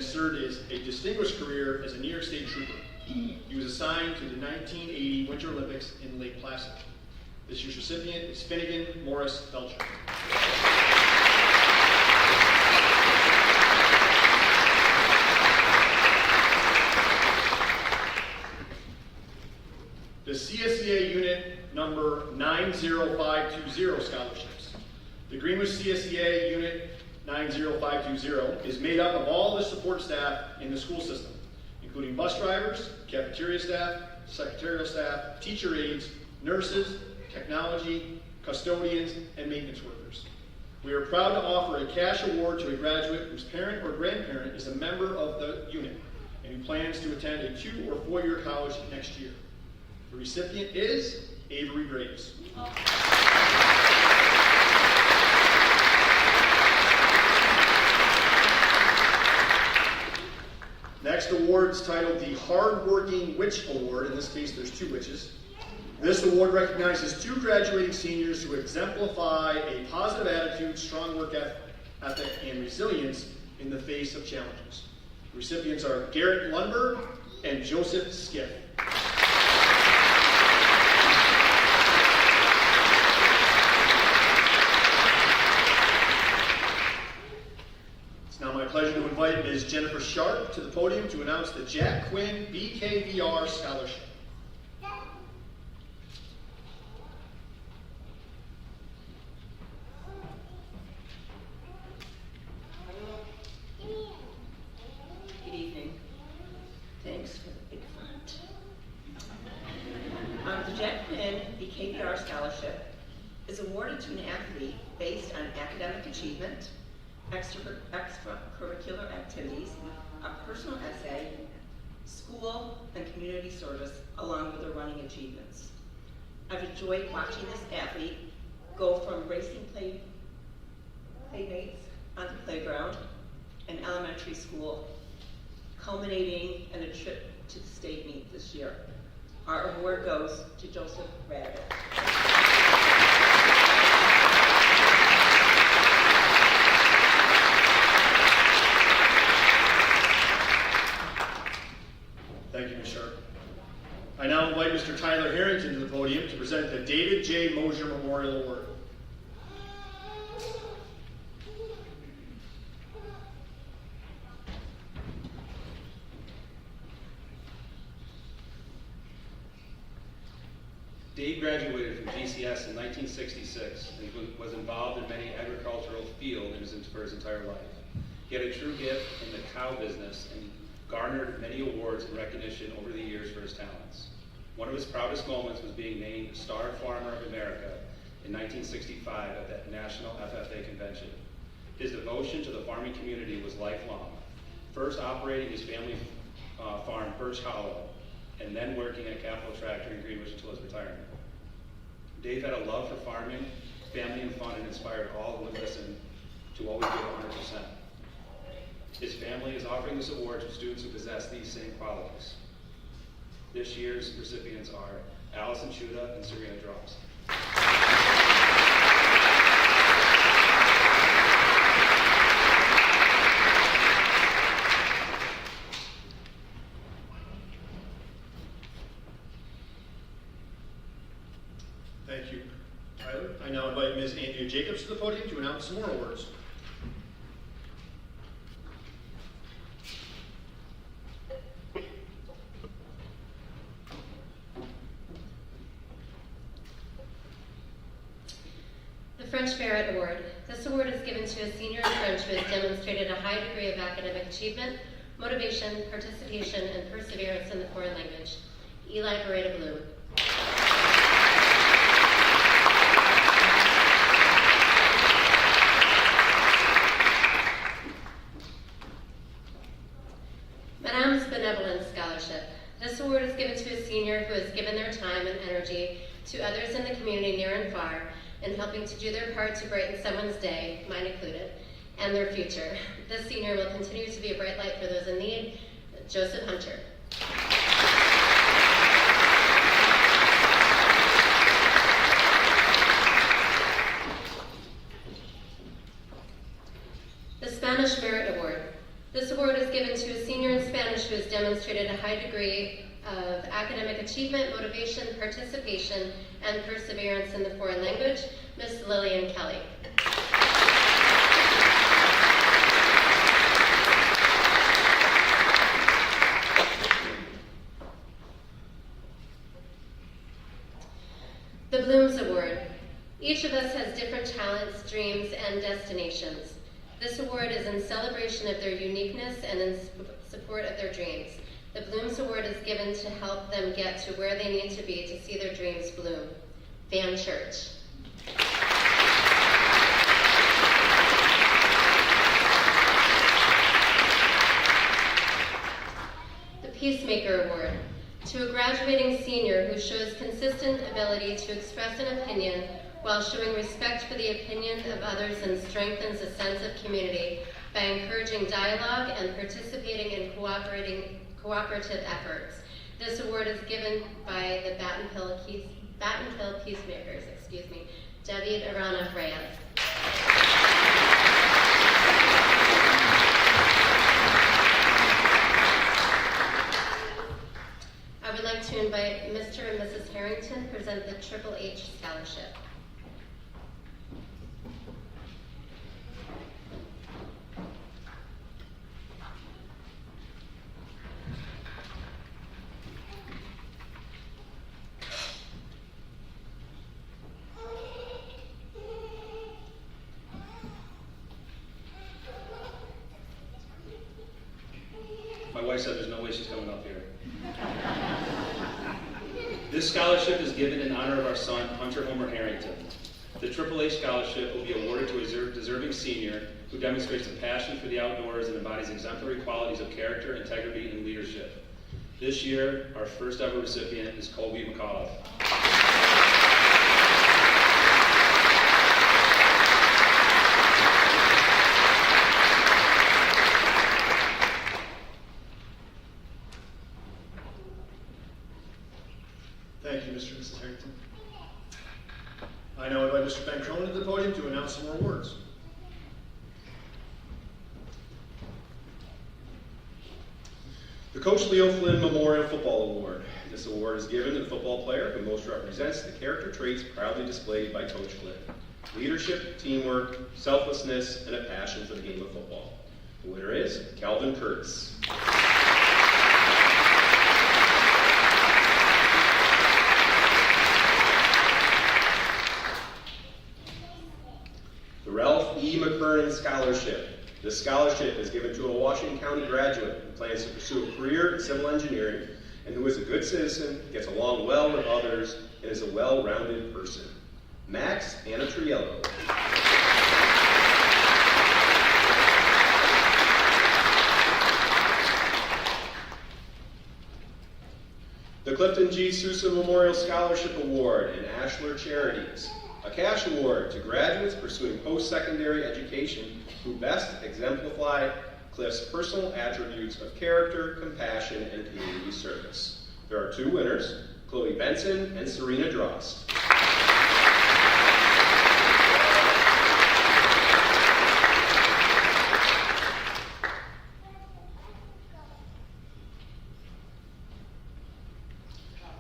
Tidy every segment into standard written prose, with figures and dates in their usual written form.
served a distinguished career as a New York State trooper. He was assigned to the 1980 Winter Olympics in Lake Placid. This year's recipient is Finnegan Morris Belcher. The CSEA Unit number 90520 scholarships. The Greenwich CSEA Unit 90520 is made up of all the support staff in the school system, including bus drivers, cafeteria staff, secretarial staff, teacher aides, nurses, technology, custodians, and maintenance workers. We are proud to offer a cash award to a graduate whose parent or grandparent is a member of the unit and who plans to attend a 2- or 4-year college next year. The recipient is Avery Graves. Next award is titled the Hardworking Witch Award. In this case, there's 2 witches. This award recognizes 2 graduating seniors who exemplify a positive attitude, strong work ethic, and resilience in the face of challenges. The recipients are Garrett Lundberg and Joseph Skiff. It's now my pleasure to invite Ms. Jennifer Sharp to the podium to announce the Jack Quinn BKVR Scholarship. Good evening. Thanks for the big front. The Jack Quinn BKVR Scholarship is awarded to an athlete based on academic achievement, extracurricular activities, a personal essay, school and community service, along with their running achievements. I've enjoyed watching this athlete go from racing playmates on the playground in elementary school, culminating in a trip to the state meet this year. Our award goes to Joseph Radigan. Thank you, Ms. Sharp. I now invite Mr. Tyler Harrington to the podium to present the David J. Mosier Memorial Award. Dave graduated from GCS in 1966 and was involved in many agricultural fields for his entire life. He had a true gift in the cow business and garnered many awards and recognition over the years for his talents. One of his proudest moments was being named Star Farmer of America in 1965 at that National FFA convention. His devotion to the farming community was lifelong, first operating his family farm, Birch Hollow, and then working at Capital Tractor in Greenwich until his retirement. Dave had a love for farming, family, and fun, and inspired all who would listen to always give 100%. His family is offering this award to students who possess these same qualities. This year's recipients are Allison Chuda and Serena Drops. Thank you, Tyler. I now invite Ms. Andrea Jacobs to the podium to announce some more awards. The French Merit Award. This award is given to a senior in French who has demonstrated a high degree of academic achievement, motivation, participation, and perseverance in the foreign language. Eli Beretta Bloom. Madame's Benevolence Scholarship. This award is given to a senior who has given their time and energy to others in the community near and far in helping to do their part to brighten someone's day, mine included, and their future. This senior will continue to be a bright light for those in need. Joseph Hunter. The Spanish Merit Award. This award is given to a senior in Spanish who has demonstrated a high degree of academic achievement, motivation, participation, and perseverance in the foreign language, Ms. Lillian Kelly. The Blooms Award. Each of us has different talents, dreams, and destinations. This award is in celebration of their uniqueness and in support of their dreams. The Blooms Award is given to help them get to where they need to be to see their dreams bloom. Van Church. The Peacemaker Award. To a graduating senior who shows consistent ability to express an opinion while showing respect for the opinion of others and strengthens a sense of community by encouraging dialogue and participating in cooperative efforts. This award is given by the Batten Hill Peacemakers, David Arana Reyes. I would like to invite Mr. and Mrs. Harrington to present the Triple H Scholarship. My wife said there's no way she's coming up here. This scholarship is given in honor of our son, Hunter Homer Harrington. The Triple H Scholarship will be awarded to a deserving senior who demonstrates a passion for the outdoors and embodies exemplary qualities of character, integrity, and leadership. This year, our first ever recipient is Colby McAuliffe. Thank you, Mr. and Mrs. Harrington. I now invite Mr. Van Cronin to the podium to announce some more awards. The Coach Leo Flynn Memorial Football Award. This award is given to the football player who most represents the character traits proudly displayed by Coach Flynn: leadership, teamwork, selflessness, and a passion for the game of football. The winner is Calvin Curtis. The Ralph E. McKernan Scholarship. This scholarship is given to a Washington County graduate who plans to pursue a career in civil engineering and who is a good citizen, gets along well with others, and is a well-rounded person. Max Anatriello. The Clifton G. Sousa Memorial Scholarship Award and Ashler Charities. A cash award to graduates pursuing post-secondary education who best exemplify Cliff's personal attributes of character, compassion, and community service. There are two winners, Chloe Benson and Serena Drost.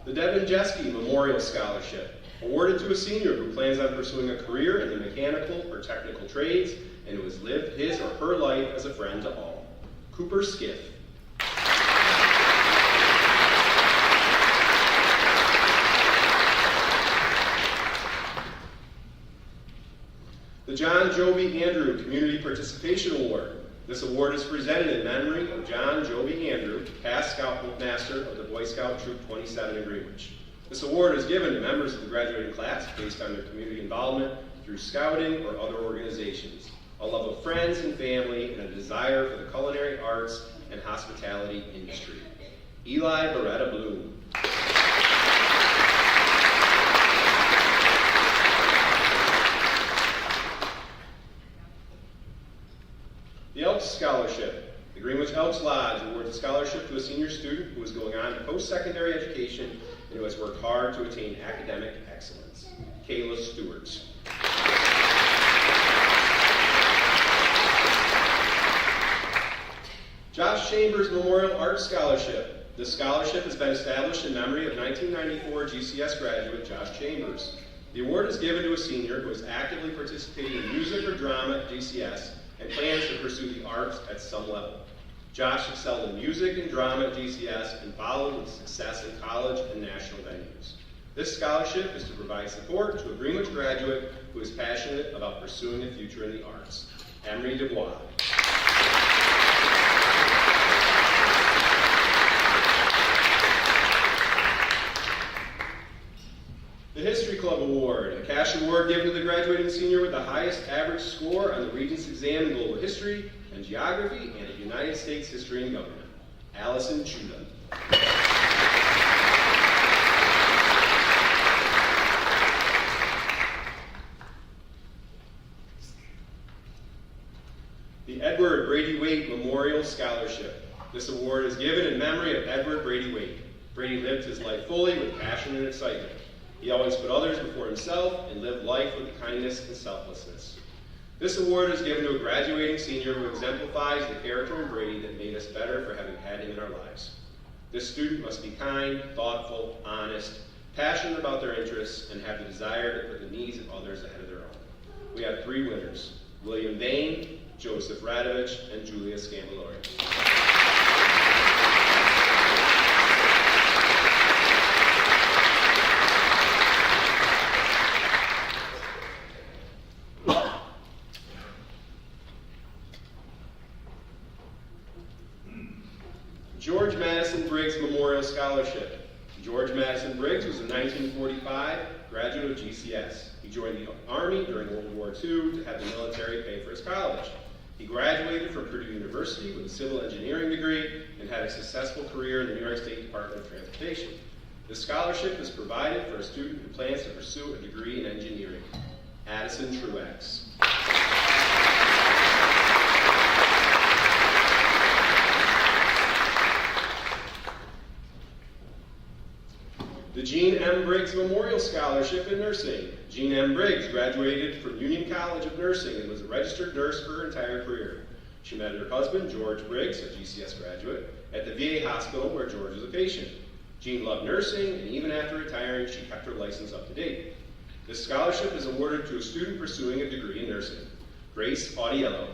The Devin Jeske Memorial Scholarship, awarded to a senior who plans on pursuing a career in the mechanical or technical trades and who has lived his or her life as a friend to all. Cooper Skiff. The John Joby Andrew Community Participation Award. This award is presented in memory of John Joby Andrew, past Scoutmaster of the Boy Scout Troop 27 in Greenwich. This award is given to members of the graduating class based on their community involvement through scouting or other organizations, a love of friends and family, and a desire for the culinary arts and hospitality industry. Eli Beretta Bloom. The Elks Scholarship. The Greenwich Elks Lodge awards a scholarship to a senior student who is going on to post-secondary education and who has worked hard to attain academic excellence. Kayla Stewart. Josh Chambers Memorial Art Scholarship. This scholarship has been established in memory of 1994 GCS graduate Josh Chambers. The award is given to a senior who has actively participated in music or drama at GCS and plans to pursue the arts at some level. Josh excelled in music and drama at GCS and followed with success in college and national venues. This scholarship is to provide support to a Greenwich graduate who is passionate about pursuing a future in the arts. Emery Dubois. The History Club Award, a cash award given to the graduating senior with the highest average score on the Regents exam in global history and geography and in United States history and government. Allison Chuda. The Edward Brady Waite Memorial Scholarship. This award is given in memory of Edward Brady Waite. Brady lived his life fully with passion and excitement. He always put others before himself and lived life with kindness and selflessness. This award is given to a graduating senior who exemplifies the character in Brady that made us better for having had him in our lives. This student must be kind, thoughtful, honest, passionate about their interests, and have the desire to put the needs of others ahead of their own. We have 3 winners: William Bain, Joseph Radovich, and Julia Scambalori. George Madison Briggs Memorial Scholarship. George Madison Briggs was a 1945 graduate of GCS. He joined the Army during World War II to have the military pay for his college. He graduated from Purdue University with a civil engineering degree and had a successful career in the New York State Department of Transportation. This scholarship is provided for a student who plans to pursue a degree in engineering. Addison Truex. The Jean M. Briggs Memorial Scholarship in Nursing. Jean M. Briggs graduated from Union College of Nursing and was a registered nurse for her entire career. She met her husband, George Briggs, a GCS graduate, at the VA hospital where George was a patient. Jean loved nursing, and even after retiring, she kept her license up to date. This scholarship is awarded to a student pursuing a degree in nursing. Grace Audiello.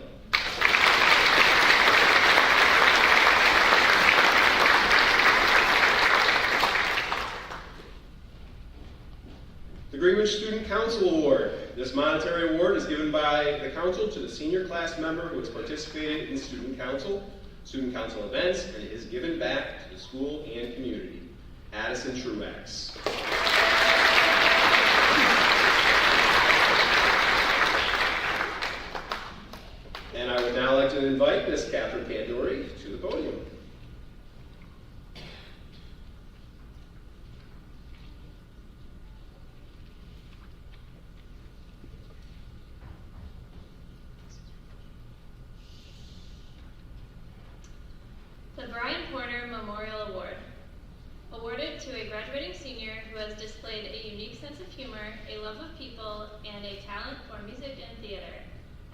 The Greenwich Student Council Award. This monetary award is given by the council to the senior class member who has participated in student council events, and is given back to the school and community. Addison Truex. And I would now like to invite Ms. Catherine Pandori to the podium. The Brian Porter Memorial Award. Awarded to a graduating senior who has displayed a unique sense of humor, a love of people, and a talent for music and theater.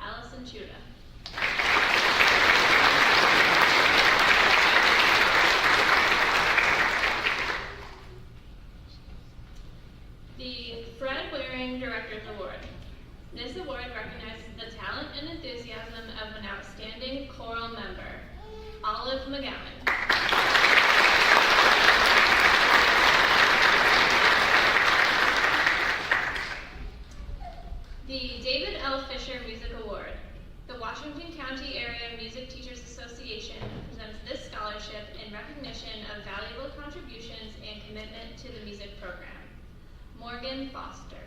Allison Chuda. The Fred Waring Director's Award. This award recognizes the talent and enthusiasm of an outstanding choral member. Olive McGowan. The David L. Fisher Music Award. The Washington County Area Music Teachers Association presents this scholarship in recognition of valuable contributions and commitment to the music program. Morgan Foster.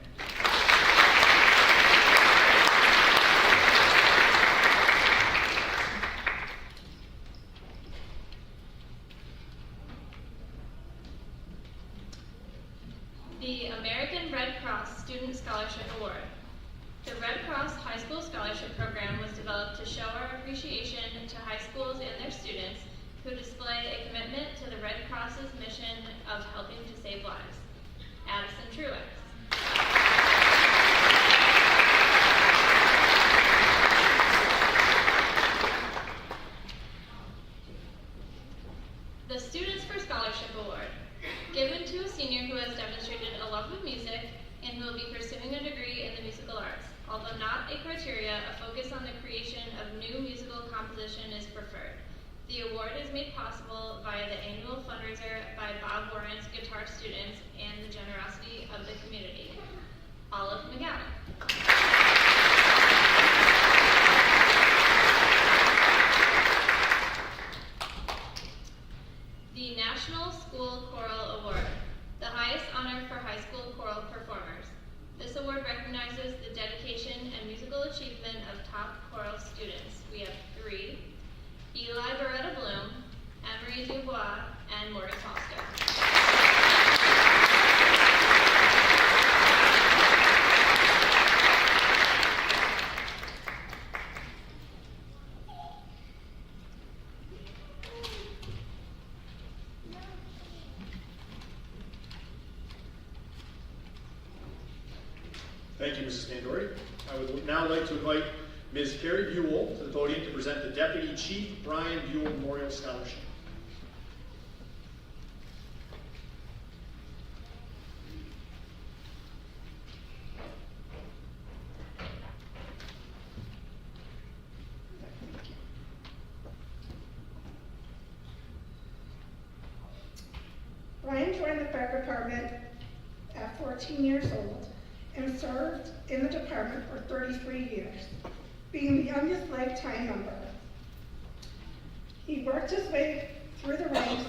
The American Red Cross Student Scholarship Award. The Red Cross High School Scholarship Program was developed to show our appreciation to high schools and their students who display a commitment to the Red Cross's mission of helping to save lives. Addison Truex. The Students for Scholarship Award, given to a senior who has demonstrated a love of music and who will be pursuing a degree in the musical arts. Although not a criteria, a focus on the creation of new musical composition is preferred. The award is made possible via the annual fundraiser by Bob Warren's guitar students and the generosity of the community. Olive McGowan. The National School Choral Award, the highest honor for high school choral performers. This award recognizes the dedication and musical achievement of top choral students. We have 3, Eli Beretta Bloom, Emery Dubois, and Morgan Foster. Thank you, Mrs. Pandori. I would now like to invite Ms. Carrie Buell to the podium to present the Deputy Chief Brian Buell Memorial Scholarship. Brian joined the fire department at 14 years old and served in the department for 33 years, being the youngest lifetime member. He worked his way through the ranks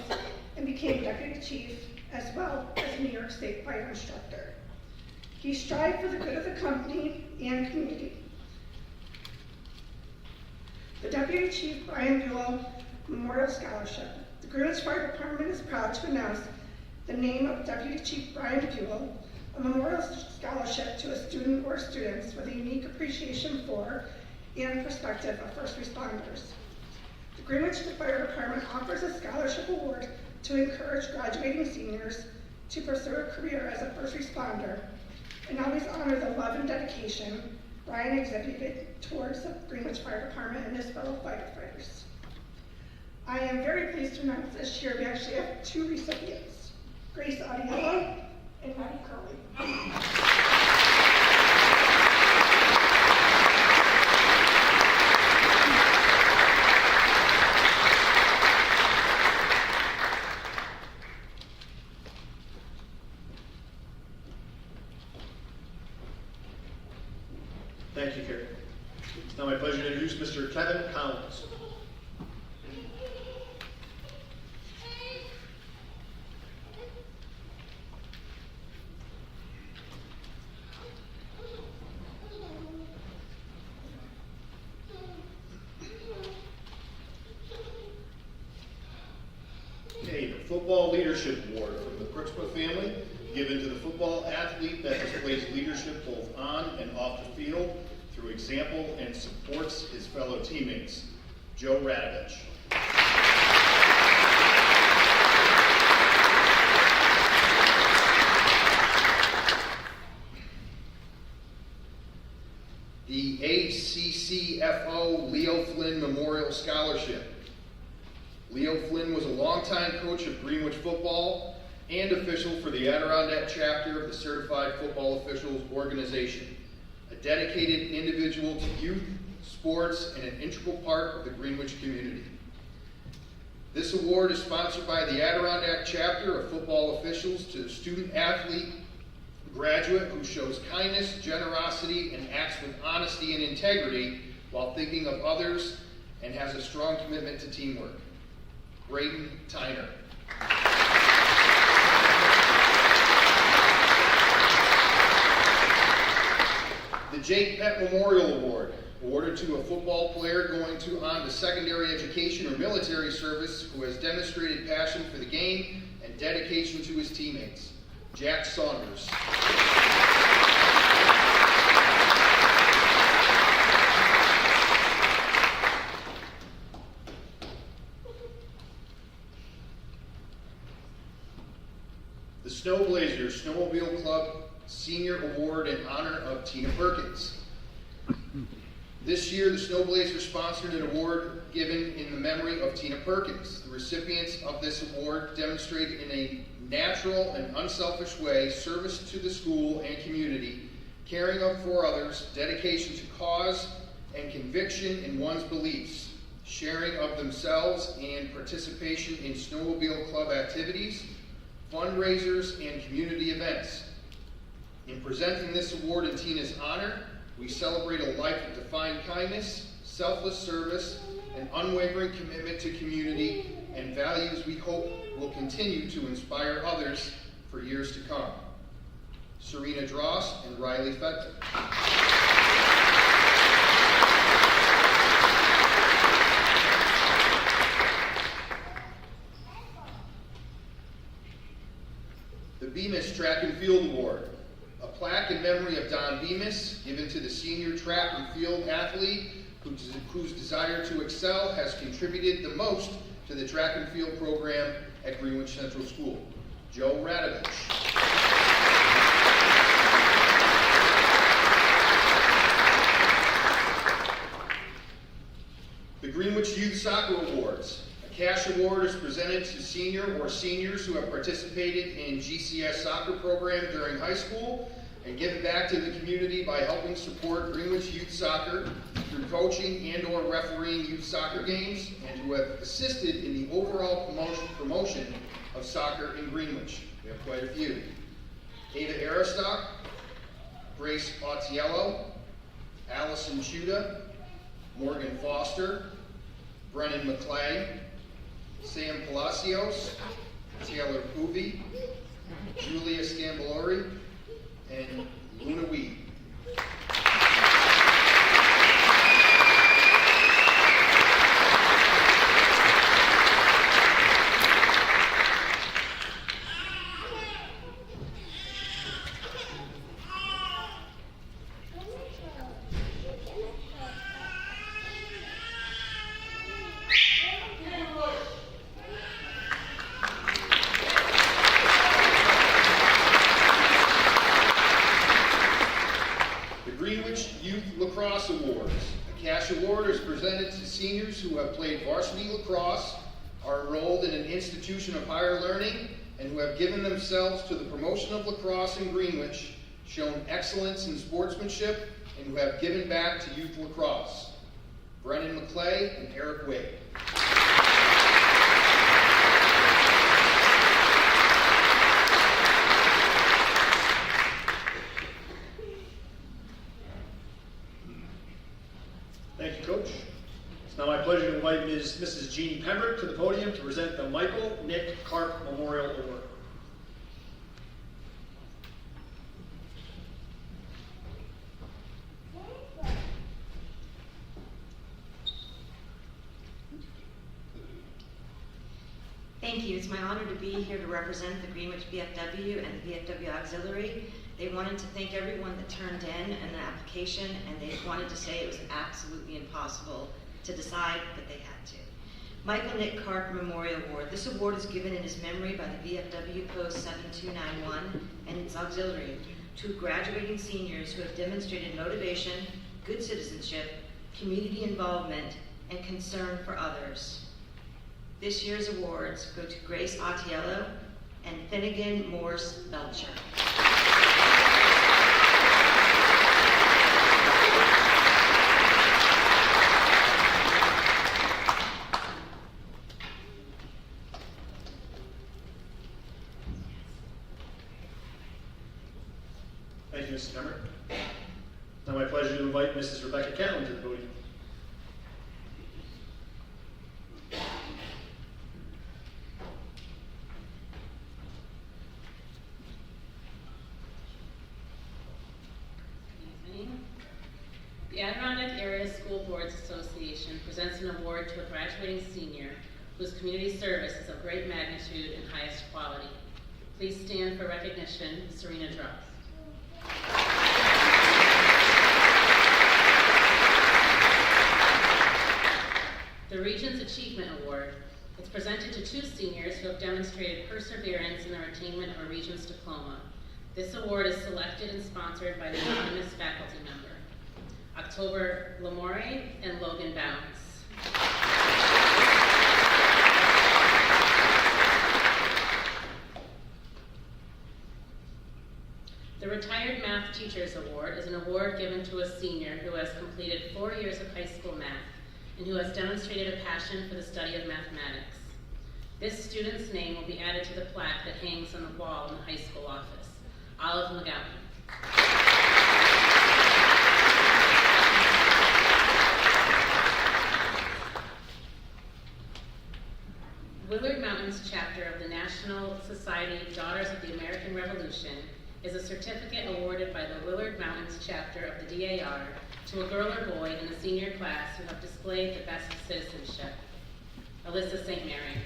and became deputy chief as well as a New York State fire instructor. He strived for the good of the company and community. The Deputy Chief Brian Buell Memorial Scholarship. The Greenwich Fire Department is proud to announce the name of Deputy Chief Brian Buell, a memorial scholarship to a student or students with a unique appreciation for and perspective of first responders. The Greenwich Fire Department offers a scholarship award to encourage graduating seniors to pursue a career as a first responder and always honor the love and dedication Brian exhibited towards the Greenwich Fire Department and his fellow firefighters. I am very pleased to announce this year we actually have 2 recipients, Grace Audiello and Maddie Curley. Thank you, Carrie. It's now my pleasure to introduce Mr. Kevin Collins. Okay, the Football Leadership Award from the Crooksbrook family, given to the football athlete that displays leadership both on and off the field through example and supports his fellow teammates, Joe Radovich. The ACCFO Leo Flynn Memorial Scholarship. Leo Flynn was a longtime coach of Greenwich football and official for the Adirondack chapter of the Certified Football Officials Organization, a dedicated individual to youth, sports, and an integral part of the Greenwich community. This award is sponsored by the Adirondack chapter of football officials to the student athlete graduate who shows kindness, generosity, and acts with honesty and integrity while thinking of others and has a strong commitment to teamwork. Braden Tyner. The Jake Pett Memorial Award, awarded to a football player going on to secondary education or military service who has demonstrated passion for the game and dedication to his teammates. Jack Saunders. The Snow Blazers Snowmobile Club Senior Award in honor of Tina Perkins. This year, the Snow Blazers sponsored an award given in the memory of Tina Perkins. The recipients of this award demonstrated in a natural and unselfish way service to the school and community, caring for others, dedication to cause, and conviction in one's beliefs, sharing of themselves and participation in snowmobile club activities, fundraisers, and community events. In presenting this award in Tina's honor, we celebrate a life of defined kindness, selfless service, and unwavering commitment to community and values we hope will continue to inspire others for years to come. Serena Dross and Riley Fetton. The Bemis Track and Field Award. A plaque in memory of Don Bemis, given to the senior track and field athlete whose desire to excel has contributed the most to the track and field program at Greenwich Central School. Joe Radovich. The Greenwich Youth Soccer Awards. A cash award is presented to senior or seniors who have participated in GCS soccer program during high school and given back to the community by helping support Greenwich Youth Soccer through coaching and or refereeing youth soccer games, and who have assisted in the overall promotion of soccer in Greenwich. We have quite a few. Ava Aristock, Grace Autiello, Allison Chuda, Morgan Foster, Brennan McClay, Sam Palacios, Taylor Poovey, Julia Scambolori, and Luna Weed. Lacrosse Awards. A cash award is presented to seniors who have played varsity lacrosse, are enrolled in an institution of higher learning, and who have given themselves to the promotion of lacrosse in Greenwich, shown excellence in sportsmanship, and who have given back to youth lacrosse. Brennan McClay and Eric Wade. Thank you, Coach. It's now my pleasure to invite Mrs. Jeannie Pembroke to the podium to present the Michael Nick Karp Memorial Award. Thank you. It's my honor to be here to represent the Greenwich VFW and the VFW Auxiliary. They wanted to thank everyone that turned in an application, and they wanted to say it was absolutely impossible to decide, but they had to. Michael Nick Karp Memorial Award. This award is given in his memory by the VFW Post 7291 and its auxiliary to graduating seniors who have demonstrated motivation, good citizenship, community involvement, and concern for others. This year's awards go to Grace Autiello and Finnegan Morse Belcher. Thank you, Mrs. Pembroke. It's now my pleasure to invite Mrs. Rebecca Catlin to the podium. The Adirondack Area School Boards Association presents an award to a graduating senior whose community service is of great magnitude and highest quality. Please stand for recognition, Serena Dross. The Regents Achievement Award is presented to two seniors who have demonstrated perseverance in the attainment of a Regents diploma. This award is selected and sponsored by the anonymous faculty member. October Lamore and Logan Bounce. The Retired Math Teachers Award is an award given to a senior who has completed 4 years of high school math and who has demonstrated a passion for the study of mathematics. This student's name will be added to the plaque that hangs on the wall in the high school office. Olive McGowan. Willard Mountains chapter of the National Society Daughters of the American Revolution is a certificate awarded by the Willard Mountains chapter of the DAR to a girl or boy in the senior class who have displayed the best citizenship. Alyssa St. Mary.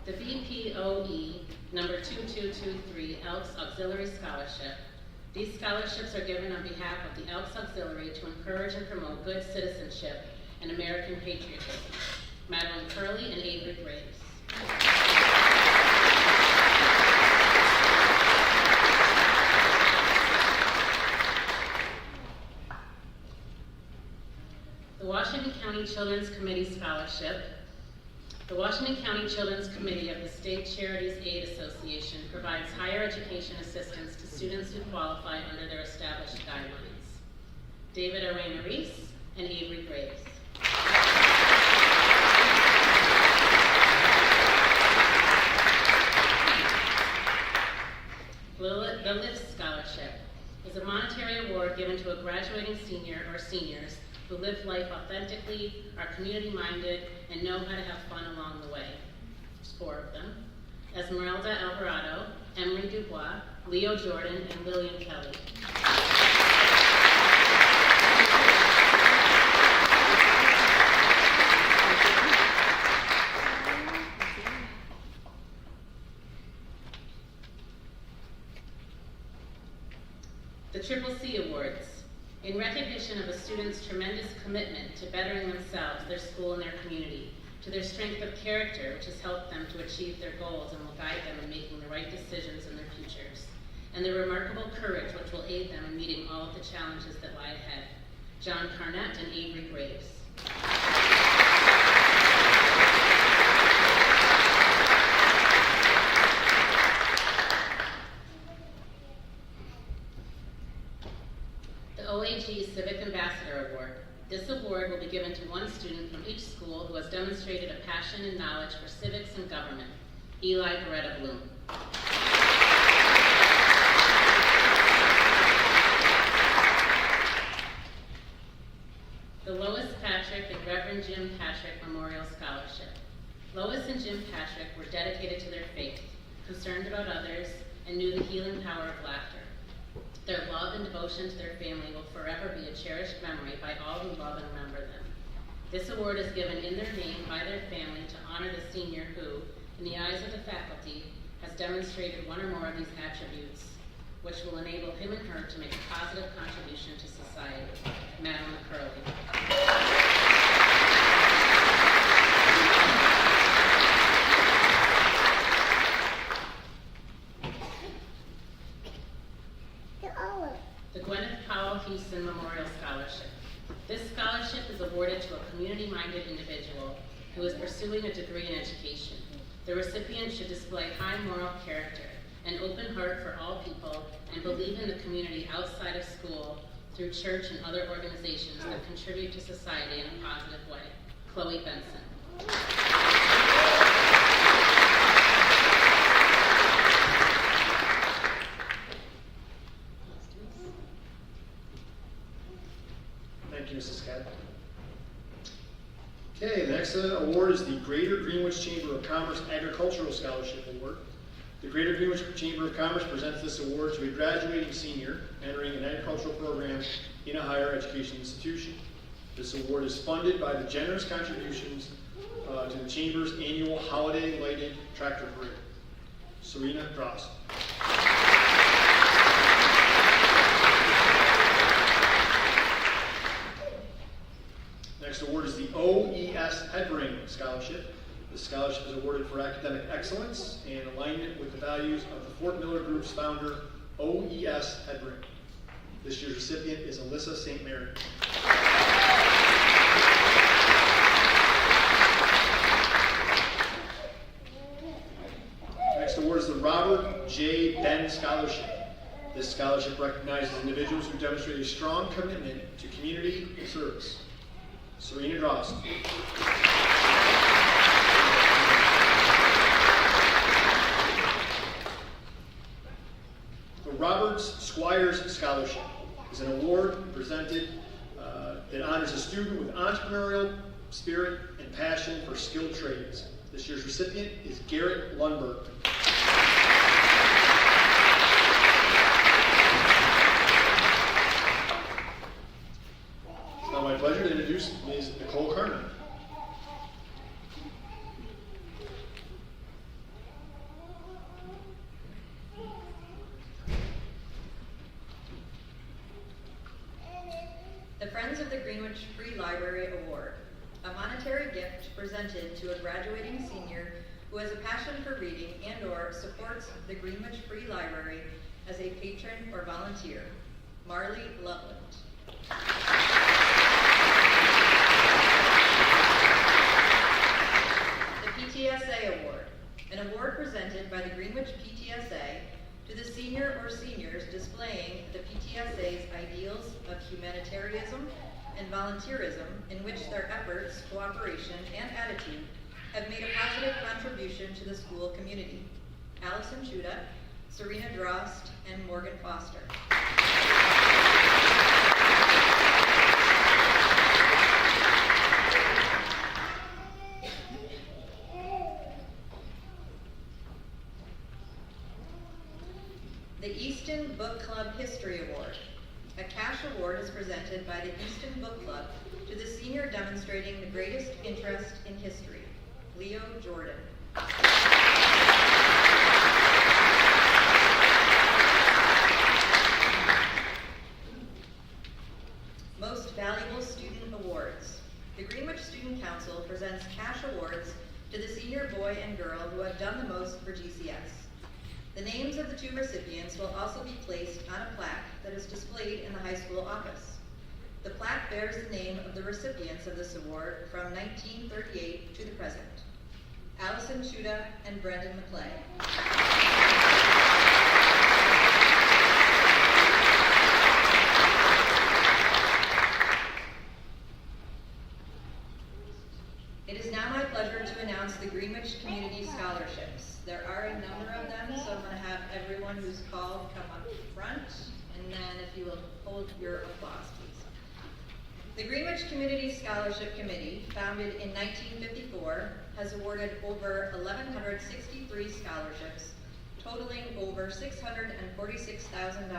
The VPOE number 2223 Elks Auxiliary Scholarship. These scholarships are given on behalf of the Elks Auxiliary to encourage and promote good citizenship and American patriotism. Madeline Curley and Avery Graves. The Washington County Children's Committee Scholarship. The Washington County Children's Committee of the State Charities Aid Association provides higher education assistance to students who qualify under their established guidelines. David Arena Reese and Avery Graves. The LIFT Scholarship is a monetary award given to a graduating senior or seniors who live life authentically, are community-minded, and know how to have fun along the way. There's 4 of them. Esmeralda Alvarado, Emery Dubois, Leo Jordan, and Lillian Kelly. The Triple C Awards. In recognition of a student's tremendous commitment to bettering themselves, their school, and their community, to their strength of character, which has helped them to achieve their goals and will guide them in making the right decisions in their futures, and their remarkable courage, which will aid them in meeting all of the challenges that lie ahead. John Carnett and Avery Graves. OAG Civic Ambassador Award. This award will be given to one student from each school who has demonstrated a passion and knowledge for civics and government. Eli Beretta Bloom. The Lois Patrick and Reverend Jim Patrick Memorial Scholarship. Lois and Jim Patrick were dedicated to their faith, concerned about others, and knew the healing power of laughter. Their love and devotion to their family will forever be a cherished memory by all who love and remember them. This award is given in their name by their family to honor the senior who, in the eyes of the faculty, has demonstrated one or more of these attributes, which will enable him and her to make a positive contribution to society. Madeline Curley. The Gwyneth Powell Houston Memorial Scholarship. This scholarship is awarded to a community-minded individual who is pursuing a degree in education. The recipient should display high moral character, an open heart for all people, and believe in the community outside of school through church and other organizations that contribute to society in a positive way. Chloe Benson. Thank you, Mrs. Scott. Okay, the next award is the Greater Greenwich Chamber of Commerce Agricultural Scholarship Award. The Greater Greenwich Chamber of Commerce presents this award to a graduating senior entering an agricultural program in a higher education institution. This award is funded by the generous contributions to the Chamber's annual holiday lighted tractor parade. Serena Drost. Next award is the OES Headring Scholarship. The scholarship is awarded for academic excellence and alignment with the values of the Fort Miller Group's founder, O.E.S. Hedrick. This year's recipient is Alyssa St. Mary. Next award is the Robert J. Ben Scholarship. This scholarship recognizes individuals who demonstrate a strong commitment to community service. Serena Drost. The Roberts Squires Scholarship is an award presented that honors a student with entrepreneurial spirit and passion for skilled trades. This year's recipient is Garrett Lundberg. It's now my pleasure to introduce Ms. Nicole Kerner. The Friends of the Greenwich Free Library Award, a monetary gift presented to a graduating senior who has a passion for reading and/or supports the Greenwich Free Library as a patron or volunteer. Marley Loveland. The PTSA Award, an award presented by the Greenwich PTSA to the senior or seniors displaying the PTSA's ideals of humanitarianism and volunteerism in which their efforts, cooperation, and attitude have made a positive contribution to the school community. Allison Chuda, Serena Drost, and Morgan Foster. The Easton Book Club History Award. A cash award is presented by the Easton Book Club to the senior demonstrating the greatest interest in history. Leo Jordan. Most Valuable Student Awards. The Greenwich Student Council presents cash awards to the senior boy and girl who have done the most for GCS. The names of the two recipients will also be placed on a plaque that is displayed in the high school office. The plaque bears the name of the recipients of this award from 1938 to the present. Allison Chuda and Brendan McClay. It is now my pleasure to announce the Greenwich Community Scholarships. There are a number of them, so I'm going to have everyone who's called come up front, and then if you will hold your applause, please. The Greenwich Community Scholarship Committee, founded in 1954, has awarded over 1,163 scholarships, totaling over $646,000,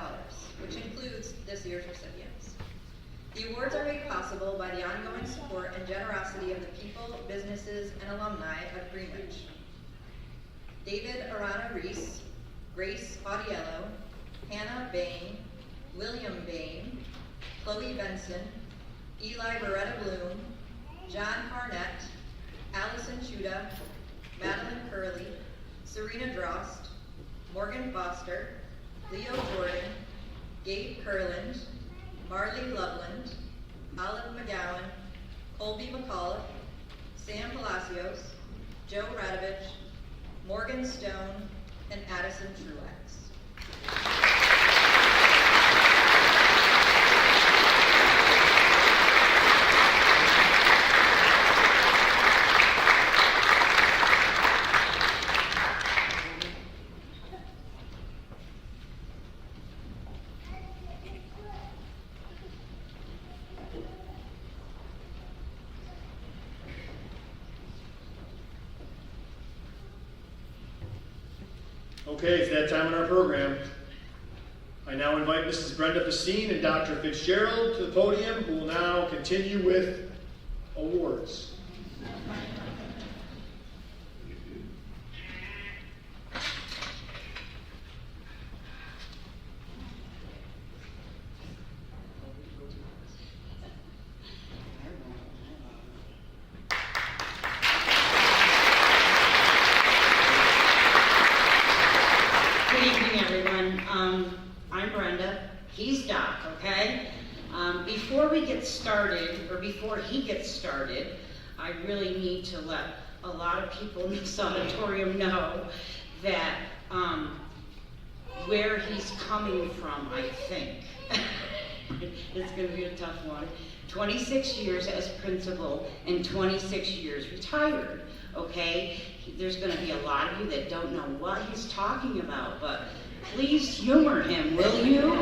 which includes this year's recipients. The awards are made possible by the ongoing support and generosity of the people, businesses, and alumni of Greenwich. David Arana Reese, Grace Audiello, Hannah Bain, William Bain, Chloe Benson, Eli Beretta Bloom, John Harnett, Allison Chuda, Madeline Curley, Serena Drost, Morgan Foster, Leo Jordan, Gabe Kurland, Marley Loveland, Olive McGowan, Colby McCullough, Sam Palacios, Joe Radovich, Morgan Stone, and Addison Truax. Okay, it's that time in our program. I now invite Mrs. Brenda Facine and Dr. Fitzgerald to the podium, who will now continue with awards. okay? Before we get started, or before he gets started, I really need to let a lot of people in this auditorium know that where he's coming from, I think. It's gonna be a tough one. 26 years as principal and 26 years retired, okay? There's gonna be a lot of you that don't know what he's talking about, but please humor him, will you?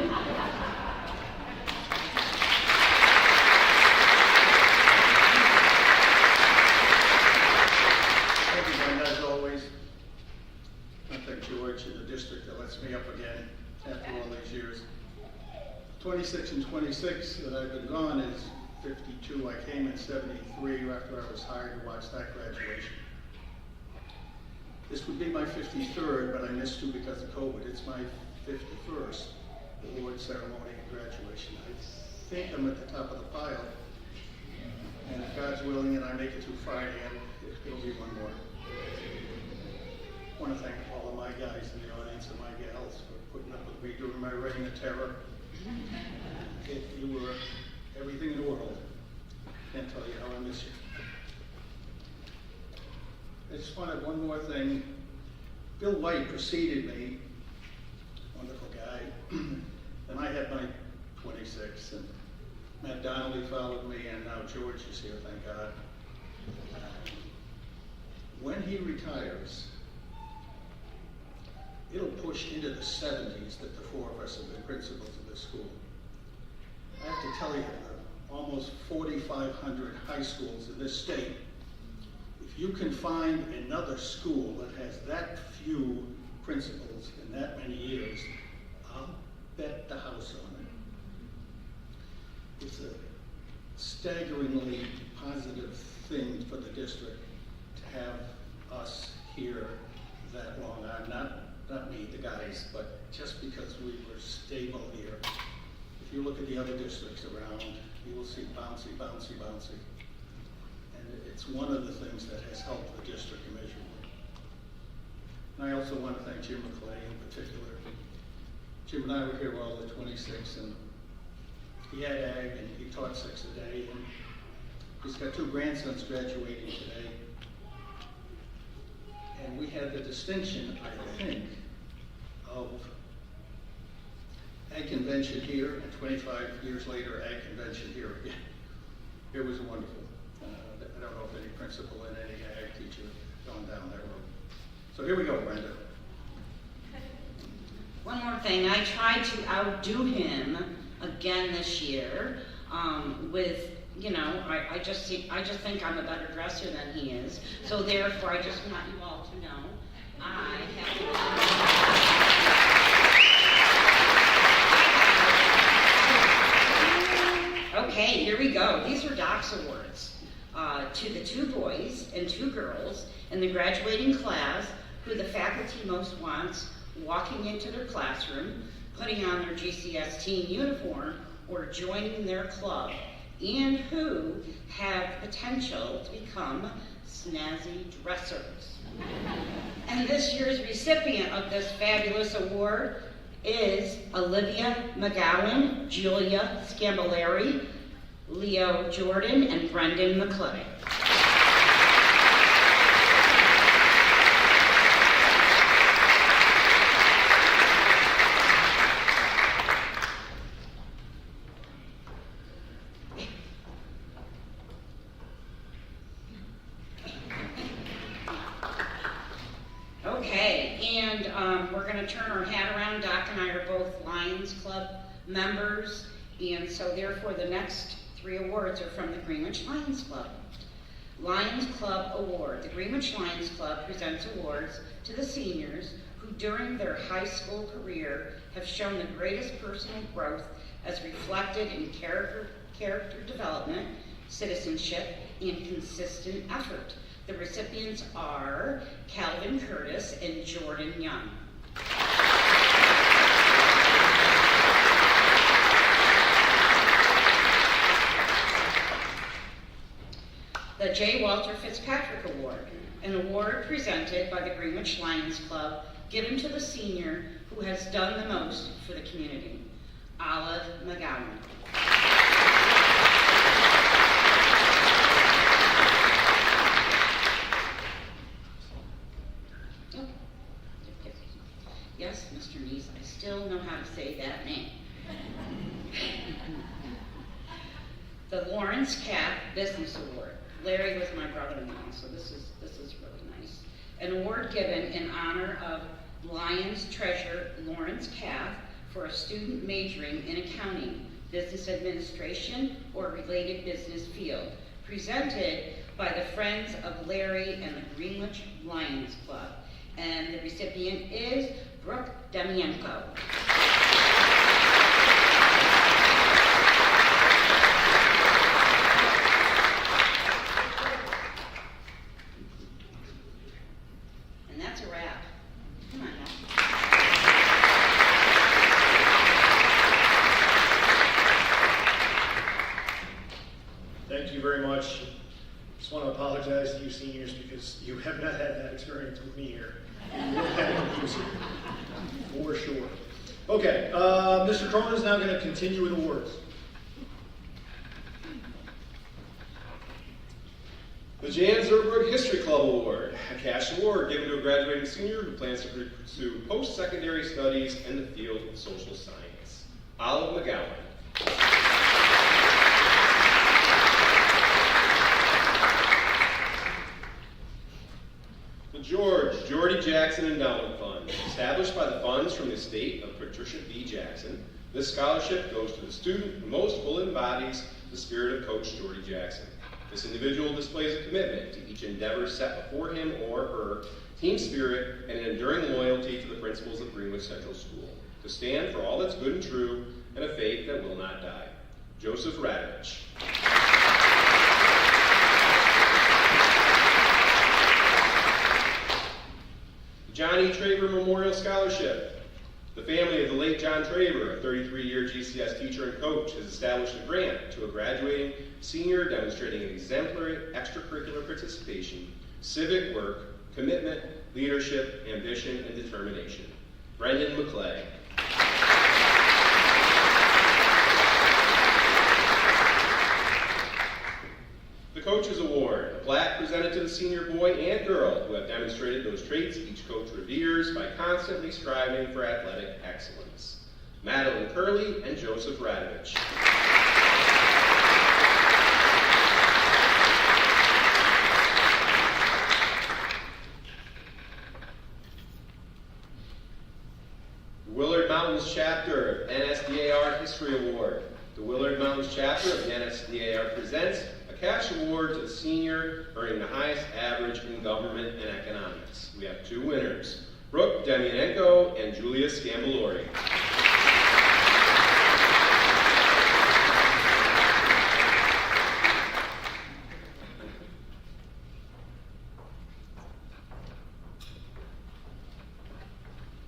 As always, I thank George and the district that lets me up again after all these years. 26 and 26 that I've been gone is 52. I came in 73 after I was hired to watch that graduation. This would be my 53rd, but I missed two because of COVID. It's my 51st award ceremony and graduation. I think I'm at the top of the pile. And if God's willing and I make it through Friday, it'll be one more. I want to thank all of my guys in the audience and my gals for putting up with me during my reign of terror. You were everything in the world. Can't tell you how I miss you. I just wanted one more thing. Bill White preceded me, wonderful guy, and I had my 26, and Matt Donnelly followed me, and now George is here, thank God. When he retires, it'll push into the 70s that the four of us have been principals of this school. I have to tell you, the almost 4,500 high schools in this state, if you can find another school that has that few principals in that many years, I'll bet the house on it. It's a staggeringly positive thing for the district to have us here that long. Not me, the guys, but just because we were stable here. If you look at the other districts around, you will see bouncy, bouncy, bouncy. And it's one of the things that has helped the district immeasurably. And I also want to thank Jim McClay in particular. Jim and I were here all the 26, and he had ag, and he taught 6 a day, and he's got 2 grandsons graduating today. And we had the distinction, I think, of Ag Convention here, and 25 years later, Ag Convention here again. It was wonderful. I don't know if any principal and any ag teacher have gone down that road. So here we go, Brenda. One more thing, I tried to outdo him again this year with, you know, I just think I'm a better dresser than he is. So therefore, I just want you all to know, I have. Okay, here we go. These are Doc's awards to the 2 boys and 2 girls in the graduating class who the faculty most wants walking into their classroom, putting on their GCSD uniform, or joining their club, and who have potential to become snazzy dressers. And this year's recipient of this fabulous award is Olivia McGowan, Julia Scambolari, Leo Jordan, and Brendan McClay. We're going to turn our hat around. Doc and I are both Lions Club members, and so therefore the next 3 awards are from the Greenwich Lions Club. Lions Club Award. The Greenwich Lions Club presents awards to the seniors who during their high school career have shown the greatest personal growth as reflected in character development, citizenship, and consistent effort. The recipients are Calvin Curtis and Jordan Young. The J. Walter Fitzpatrick Award, an award presented by the Greenwich Lions Club, given to the senior who has done the most for the community. Olive McGowan. Yes, Mr. Neese, I still know how to say that name. The Lawrence Cath Business Award. Larry was my brother-in-law, so this is really nice. An award given in honor of Lions treasurer Lawrence Cath for a student majoring in accounting, business administration, or related business field, presented by the Friends of Larry and the Greenwich Lions Club. And the recipient is Brooke Demienko. And that's a wrap. Come on now. Thank you very much. Just want to apologize to you seniors because you have not had that experience with me here. You will have it confusing, for sure. Okay, Mr. Cronin is now going to continue with awards. The Jan Zerberg History Club Award, a cash award given to a graduating senior who plans to pursue post-secondary studies in the field of social science. Olive McGowan. The Geordie Jackson Endowment Fund, established by the funds from the estate of Patricia B. Jackson. This scholarship goes to the student who most fully embodies the spirit of Coach Geordie Jackson. This individual displays a commitment to each endeavor set before him or her, team spirit, and an enduring loyalty to the principles of Greenwich Central School, to stand for all that's good and true, and a faith that will not die. Joseph Radovich. Johnny Traver Memorial Scholarship. The family of the late John Traver, a 33-year GCS teacher and coach, has established a grant to a graduating senior demonstrating exemplary extracurricular participation, civic work, commitment, leadership, ambition, and determination. Brendan McClay. The Coaches Award, a plaque presented to the senior boy and girl who have demonstrated those traits each coach reveres by constantly striving for athletic excellence. Madeline Curley and Joseph Radovich. Willard Mountains Chapter NSDAR History Award. The Willard Mountains Chapter of the NSDAR presents a cash award to the senior earning the highest average in government and economics. We have two winners, Brooke Demienko and Julia Scambalori.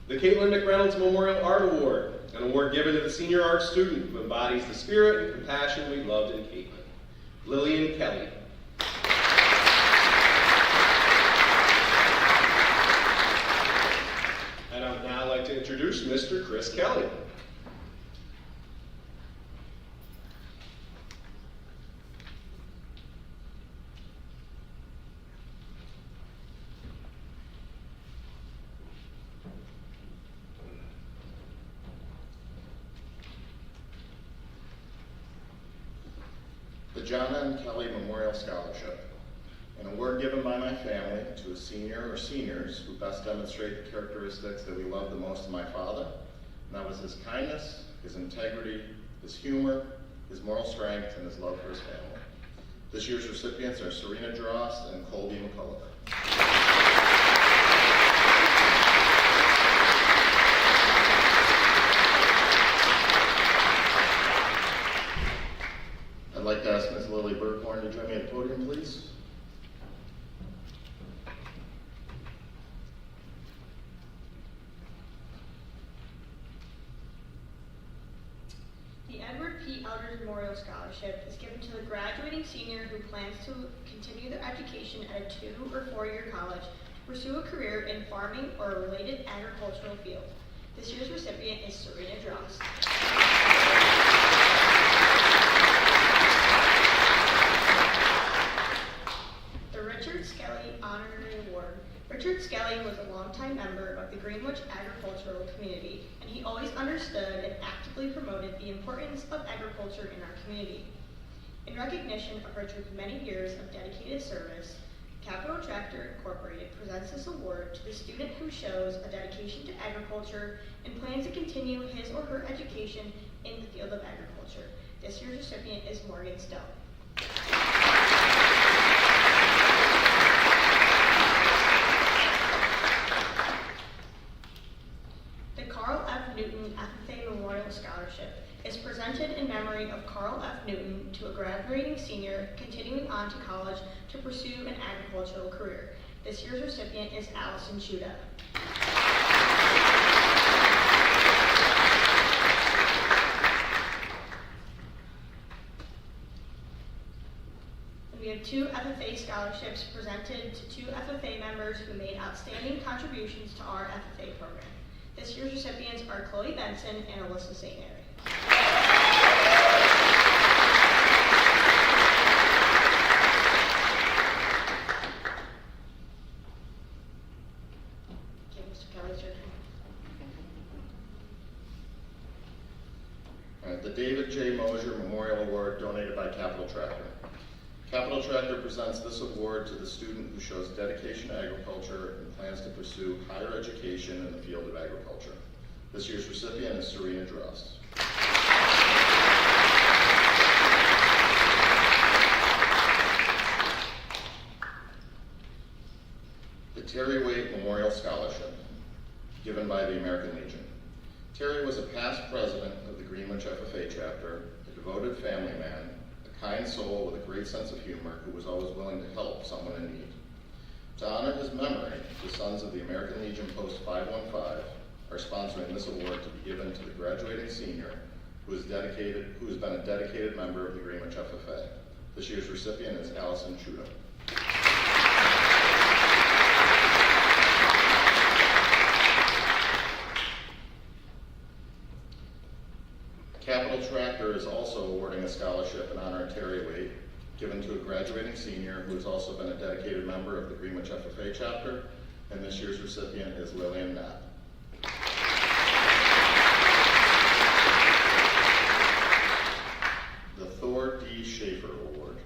The Caitlin McReynolds Memorial Art Award, an award given to the senior art student who embodies the spirit and compassion we loved in Caitlin. Lillian Kelly. And I would now like to introduce Mr. Chris Kelly. The John N. Kelly Memorial Scholarship, an award given by my family to a senior or seniors who best demonstrate the characteristics that we love the most in my father, and that was his kindness, his integrity, his humor, his moral strength, and his love for his family. This year's recipients are Serena Drost and Colby McCullough. I'd like to ask Ms. Lily Burkhorn to join me at the podium, please. The Edward P. Eldridge Memorial Scholarship is given to the graduating senior who plans to continue their education at a 2- or 4-year college to pursue a career in farming or a related agricultural field. This year's recipient is Serena Drost. The Richard Skelly Honorary Award. Richard Skelly was a longtime member of the Greenwich agricultural community, and he always understood and actively promoted the importance of agriculture in our community. In recognition of Richard's many years of dedicated service, Capital Tractor Incorporated presents this award to the student who shows a dedication to agriculture and plans to continue his or her education in the field of agriculture. This year's recipient is Morgan Stone. The Carl F. Newton FFA Memorial Scholarship is presented in memory of Carl F. Newton to a graduating senior continuing on to college to pursue an agricultural career. This year's recipient is Allison Chuda. We have 2 FFA scholarships presented to 2 FFA members who made outstanding contributions to our FFA program. This year's recipients are Chloe Benson and Alyssa St. Mary. Okay, Mr. Kelly, it's your turn. All right, the David J. Mosier Memorial Award donated by Capital Tractor. Capital Tractor presents this award to the student who shows dedication to agriculture and plans to pursue higher education in the field of agriculture. This year's recipient is Serena Drost. The Terry Waite Memorial Scholarship, given by the American Legion. Terry was a past president of the Greenwich FFA chapter, a devoted family man, a kind soul with a great sense of humor who was always willing to help someone in need. To honor his memory, the Sons of the American Legion Post 515 are sponsoring this award to be given to the graduating senior who has been a dedicated member of the Greenwich FFA. This year's recipient is Allison Chuda. Capital Tractor is also awarding a scholarship in honor of Terry Waite, given to a graduating senior who has also been a dedicated member of the Greenwich FFA chapter, and this year's recipient is Lillian Knapp. The Thor D. Schaefer Award.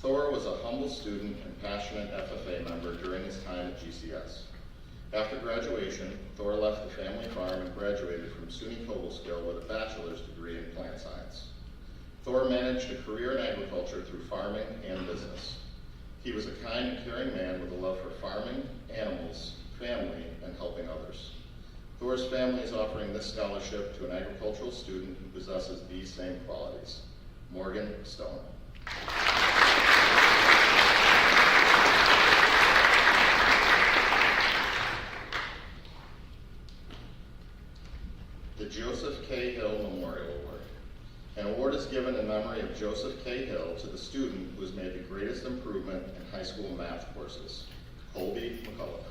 Thor was a humble student and passionate FFA member during his time at GCS. After graduation, Thor left the family farm and graduated from SUNY Cobleskill with a bachelor's degree in plant science. Thor managed a career in agriculture through farming and business. He was a kind and caring man with a love for farming, animals, family, and helping others. Thor's family is offering this scholarship to an agricultural student who possesses these same qualities. Morgan Stone. The Joseph K. Hill Memorial Award. An award is given in memory of Joseph K. Hill to the student who has made the greatest improvement in high school math courses, Colby McCullough.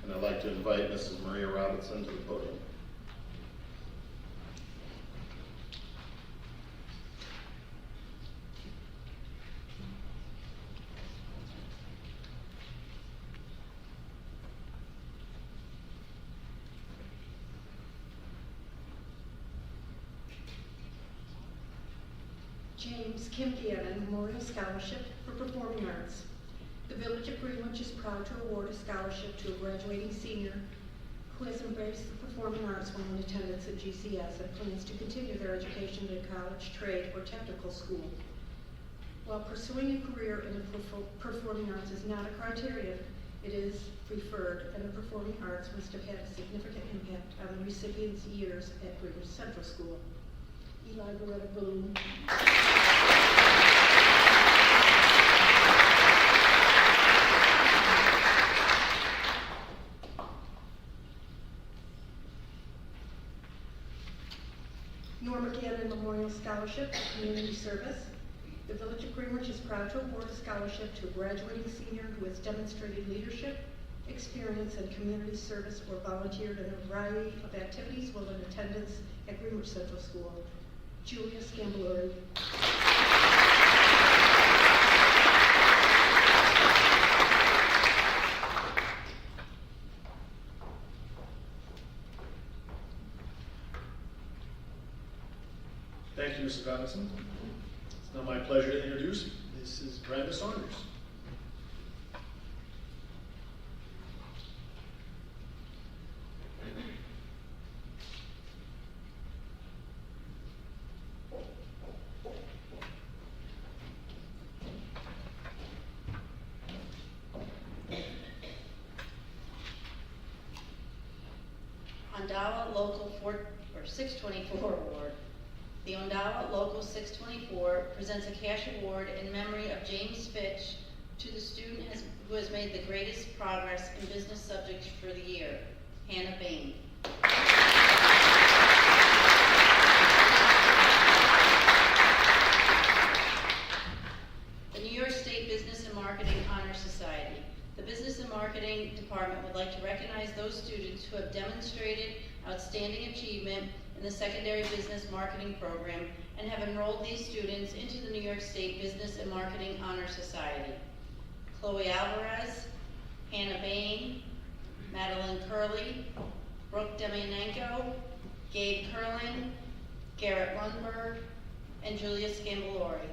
And I'd like to invite Mrs. Maria Robinson to the podium. James Kim Gannon Memorial Scholarship for Performing Arts. The Village of Greenwich is proud to award a scholarship to a graduating senior who has embraced the performing arts while in attendance at GCS and plans to continue their education at a college, trade, or technical school. While pursuing a career in the performing arts is not a criteria, it is preferred, and the performing arts must have had a significant impact on the recipient's years at Greenwich Central School. Eli Beretta Boone. Norma Gannon Memorial Scholarship for Community Service. The Village of Greenwich is proud to award a scholarship to a graduating senior who has demonstrated leadership, experience, and community service or volunteered in a variety of activities while in attendance at Greenwich Central School. Julia Scambolori. Thank you, Mrs. Robinson. It's now my pleasure to introduce Mrs. Brenda Saunders. Ondawa Local 624 Award. The Ondawa Local 624 presents a cash award in memory of James Fitch to the student who has made the greatest progress in business subjects for the year, Hannah Bain. The New York State Business and Marketing Honor Society. The Business and Marketing Department would like to recognize those students who have demonstrated outstanding achievement in the secondary business marketing program and have enrolled these students into the New York State Business and Marketing Honor Society. Chloe Alvarez, Hannah Bain, Madeline Curley, Brooke Demianenko, Gabe Curlin, Garrett Lundberg, and Julia Scambolori.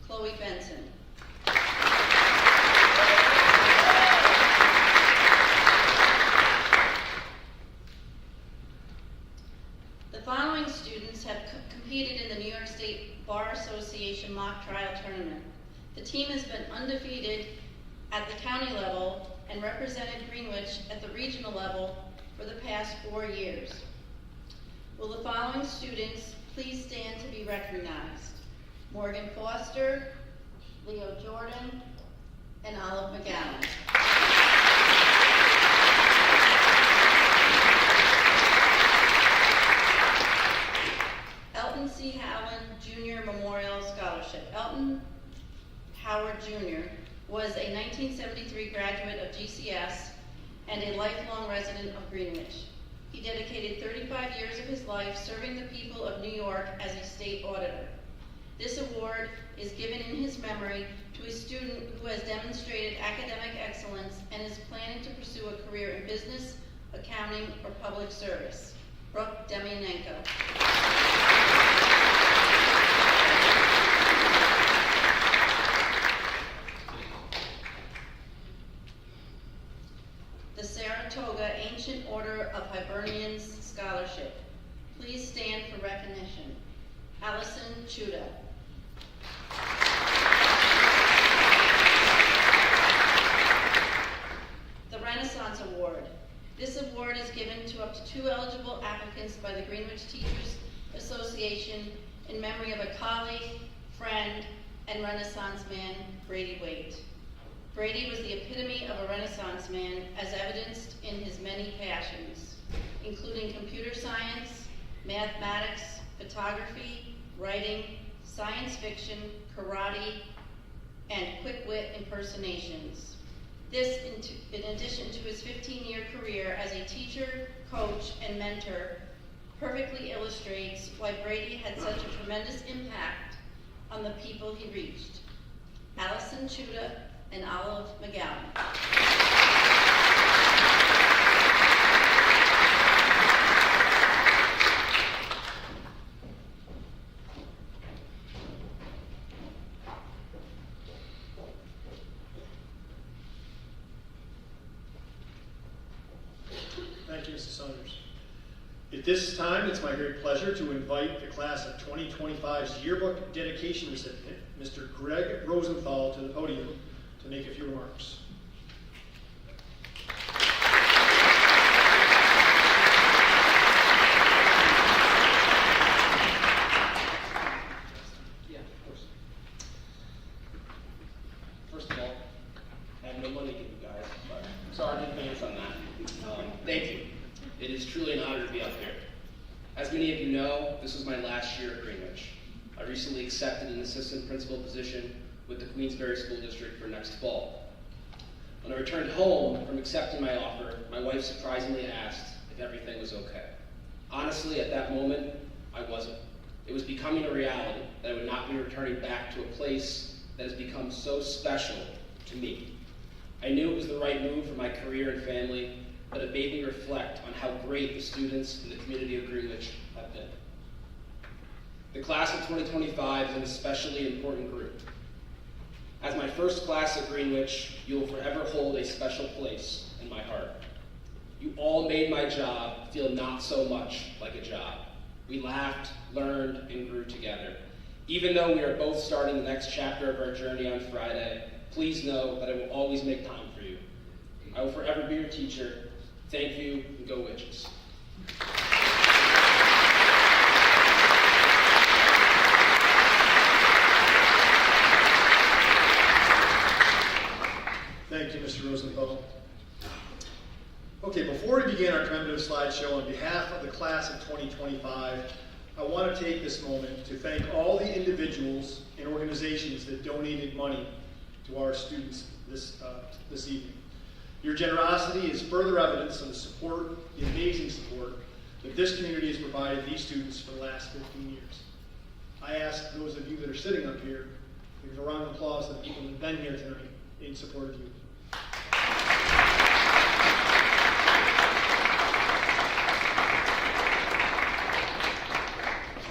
Chloe Benson. The following students have competed in the New York State Bar Association mock trial tournament. The team has been undefeated at the county level and represented Greenwich at the regional level for the past 4 years. Will the following students please stand to be recognized? Morgan Foster, Leo Jordan, and Olive McGowan. Elton C. Howland Jr. Memorial Scholarship. Elton Howard Jr. was a 1973 graduate of GCS and a lifelong resident of Greenwich. He dedicated 35 years of his life serving the people of New York as a state auditor. This award is given in his memory to a student who has demonstrated academic excellence and is planning to pursue a career in business, accounting, or public service. Brooke Demianenko. The Saratoga Ancient Order of Hibernians Scholarship. Please stand for recognition. Allison Chuda. The Renaissance Award. This award is given to up to 2 eligible applicants by the Greenwich Teachers Association in memory of a colleague, friend, and Renaissance man, Brady Waite. Brady was the epitome of a Renaissance man as evidenced in his many passions, including computer science, mathematics, photography, writing, science fiction, karate, and quick-wit impersonations. This, in addition to his 15-year career as a teacher, coach, and mentor, perfectly illustrates why Brady had such a tremendous impact on the people he reached. Allison Chuda and Olive McGowan. Thank you, Mrs. Saunders. At this time, it's my great pleasure to invite the class of 2025's yearbook dedication recipient, Mr. Greg Rosenthal, to the podium to make a few remarks. Yeah, of course. First of all, I have no money to give you guys, but sorry in advance on that. Thank you. It is truly an honor to be up here. As many of you know, this was my last year at Greenwich. I recently accepted an assistant principal position with the Queensbury School District for next fall. When I returned home from accepting my offer, my wife surprisingly asked if everything was okay. Honestly, at that moment, I wasn't. It was becoming a reality that I would not be returning back to a place that has become so special to me. I knew it was the right move for my career and family, but it made me reflect on how great the students in the community of Greenwich have been. The class of 2025 is an especially important group. As my first class at Greenwich, you will forever hold a special place in my heart. You all made my job feel not so much like a job. We laughed, learned, and grew together. Even though we are both starting the next chapter of our journey on Friday, please know that I will always make time for you. I will forever be your teacher. Thank you, and go Witches. Thank you, Mr. Rosenthal. Okay, before we begin our commemorative slideshow, on behalf of the class of 2025, I want to take this moment to thank all the individuals and organizations that donated money to our students this evening. Your generosity is further evidence of the support, the amazing support, that this community has provided these students for the last 15 years. I ask those of you that are sitting up here to give a round of applause to the people who have been here tonight in support of you.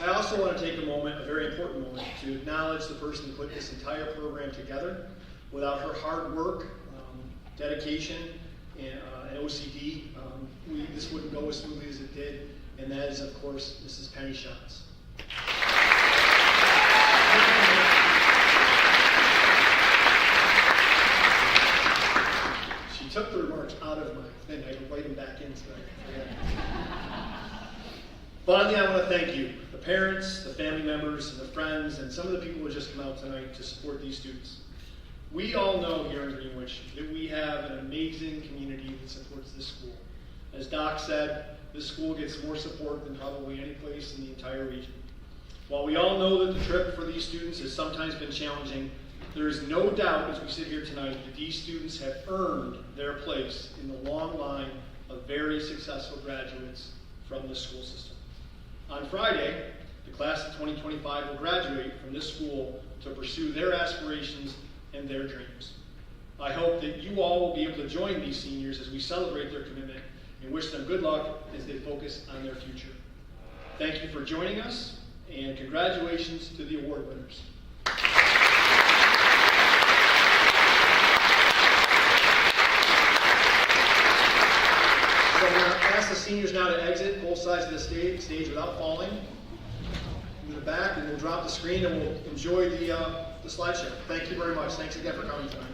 I also want to take a moment, a very important moment, to acknowledge the person who put this entire program together. Without her hard work, dedication, and OCD, this wouldn't go as smoothly as it did, and that is, of course, Mrs. Penny Schatz. She took the remarks out of my thing. I could write them back in, so I forget. Finally, I want to thank you, the parents, the family members, and the friends, and some of the people who have just come out tonight to support these students. We all know here in Greenwich that we have an amazing community that supports this school. As Doc said, this school gets more support than probably any place in the entire region. While we all know that the trip for these students has sometimes been challenging, there is no doubt as we sit here tonight that these students have earned their place in the long line of very successful graduates from the school system. On Friday, the class of 2025 will graduate from this school to pursue their aspirations and their dreams. I hope that you all will be able to join these seniors as we celebrate their commitment and wish them good luck as they focus on their future. Thank you for joining us, and congratulations to the award winners. So I'm going to ask the seniors now to exit both sides of the stage without falling. To the back, and we'll drop the screen and we'll enjoy the slideshow. Thank you very much. Thanks again for coming tonight.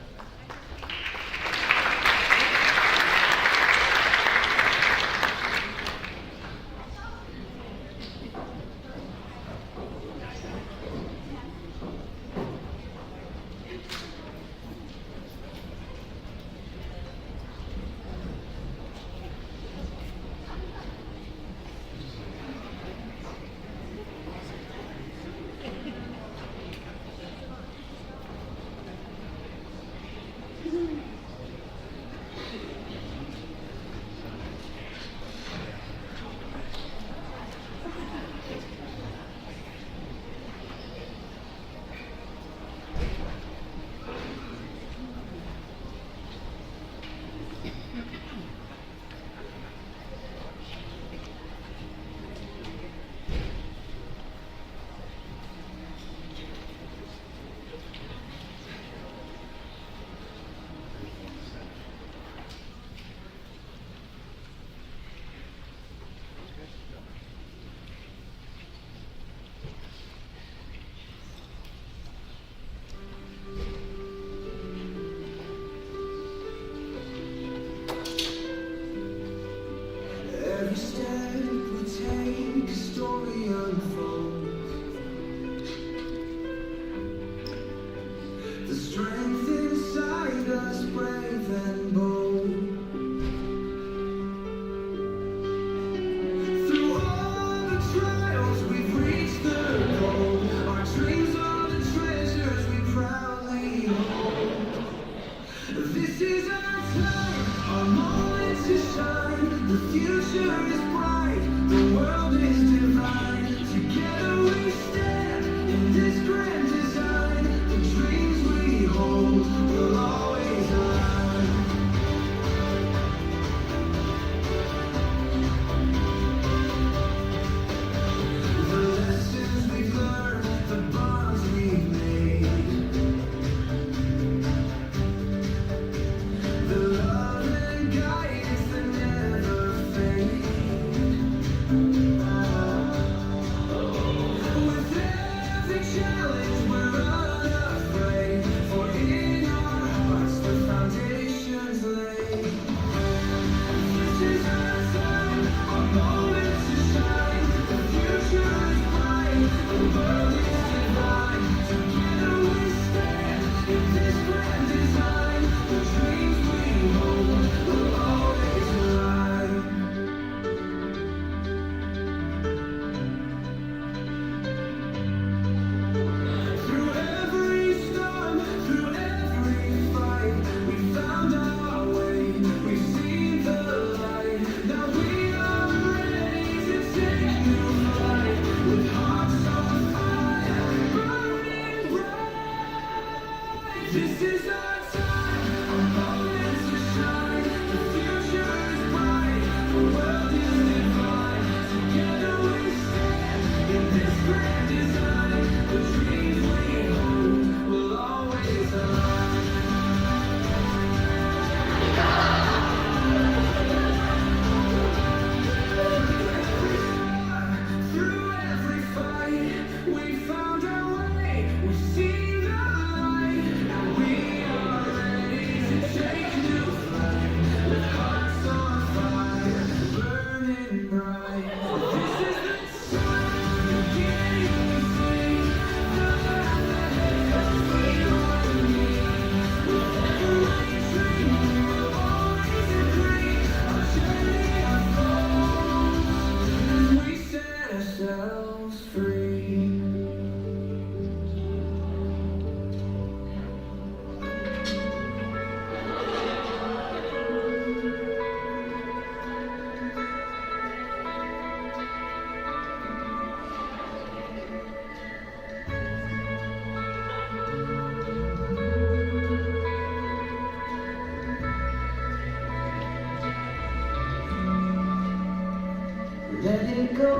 Let it go.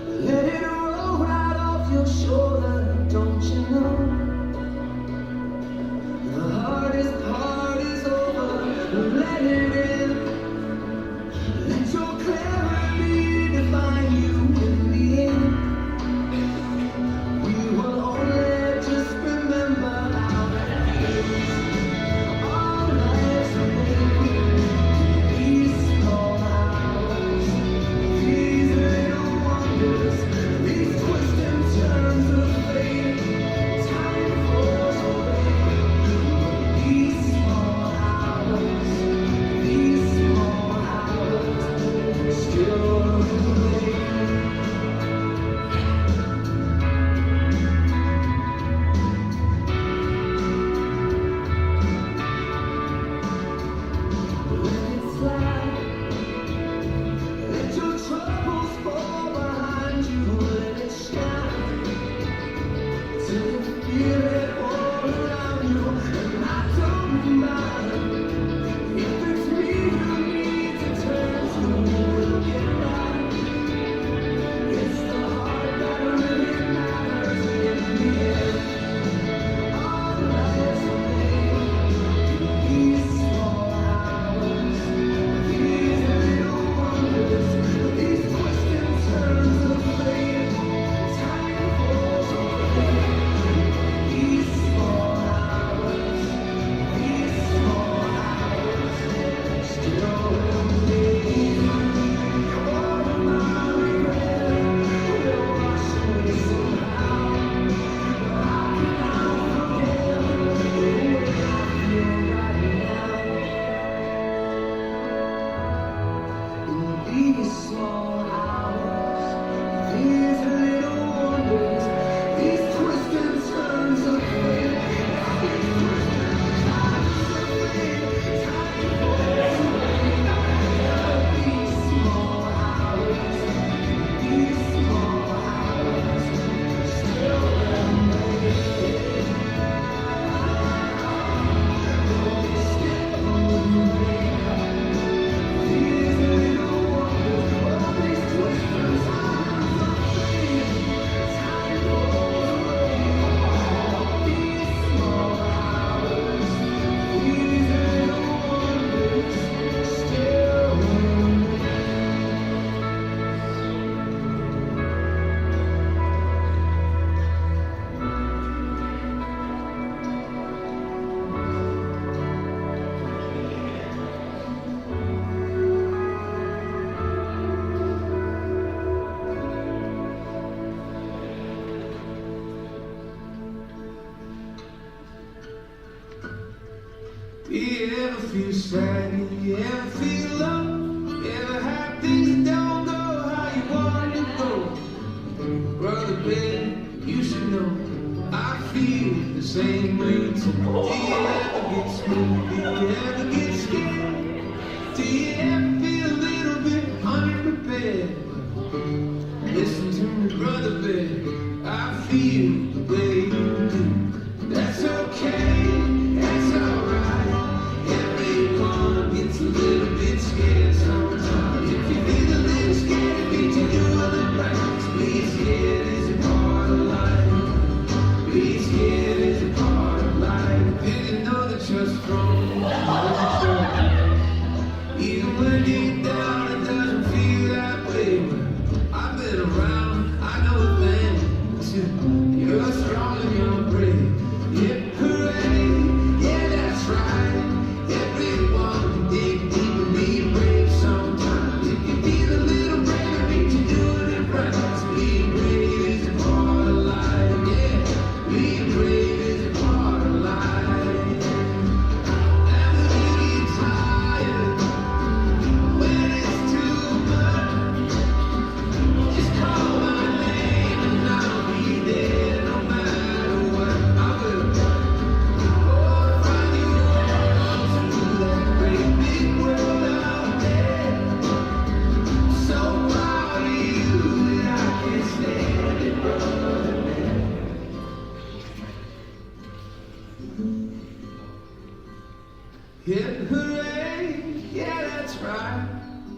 Let it roll right off your shoulder. Don't you know? The hardest part is over. Let it in. Let your clarity define you in the end. We will only just remember how it feels. Our lives are made these small hours, these little wonders, these twists and turns of fate. Time flows away. These small hours, still remain. Let it slide. Let your troubles fall behind you. Let it shine till you feel it all around you. And I don't mind if it's me you need to turn to. We'll get right. It's the heart that really matters in the end. Our lives are made these small hours, these little wonders, these twists and turns of fate. Time flows away. These small hours, still remain. All of my regret will wash away somehow. How can I forget the way I feel right now? In these small hours, these little wonders, these twists and turns of fate. These twists and turns of fate. Time flows away. feel sad? You ever feel low? Ever have things that don't go how you want to go? Brother Ben, you should know I feel the same way too. Do you ever get scared? Do you ever get scared? Do you ever feel a little bit unprepared? Listen to me, brother Ben, I feel the way you do. That's okay, that's alright. Everyone gets a little bit scared sometimes. If you feel a little scared, it means you're doing it right. Being scared is a part of life. Being scared is a part of life. And you know that you're strong, even when deep down it doesn't feel that way. I've been around, I know a thing too. You're strong and you're brave. Yeah, hooray, yeah, that's right. Everyone can dig deep and be brave sometimes. If you feel a little brave, it means you're doing it right. So being brave is a part of life. Yeah, being brave is a part of life. And when you get tired, when it's too much, just call my name and I'll be there no matter what. I will. Oh, find you all through that great big world out there. So proud of you that I can't stand it, brother man. Hip hooray, yeah, that's right.